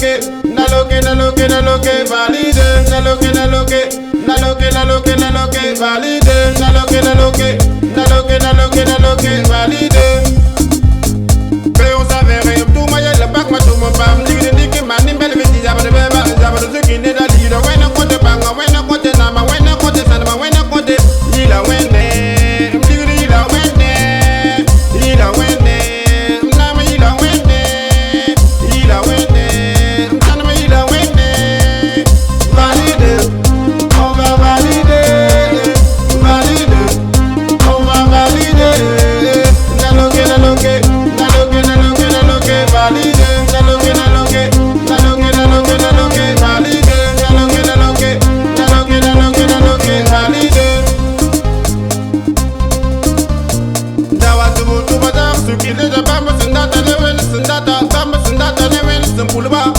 naloke, naloke, naloke, naloke, valide. Naloke, naloke, naloke, naloke, naloke, valide. Naloke, naloke, naloke, naloke, naloke, valide. Peon savere, tout moyen le bac, ma tout mon femme, nigga nigga man, nimbele viti jaba de beba, jaba de zuki ne da lido, wena kote banga, wena kote nama, wena kote sanama, wena kote lila wene, nigga lila wene, lila wene, nama lila wene, lila wene, sanama lila wene, valide, on va valider, valide, on va valider, naloke, naloke, naloke, naloke, naloke, valide, naloke, naloke, naloke, naloke, naloke, valide, naloke, naloke, naloke, naloke, naloke, valide. Dawa tubu tuba da suki de da bamba sundata ne wen sundata bamba sundata ne wen sumpulba.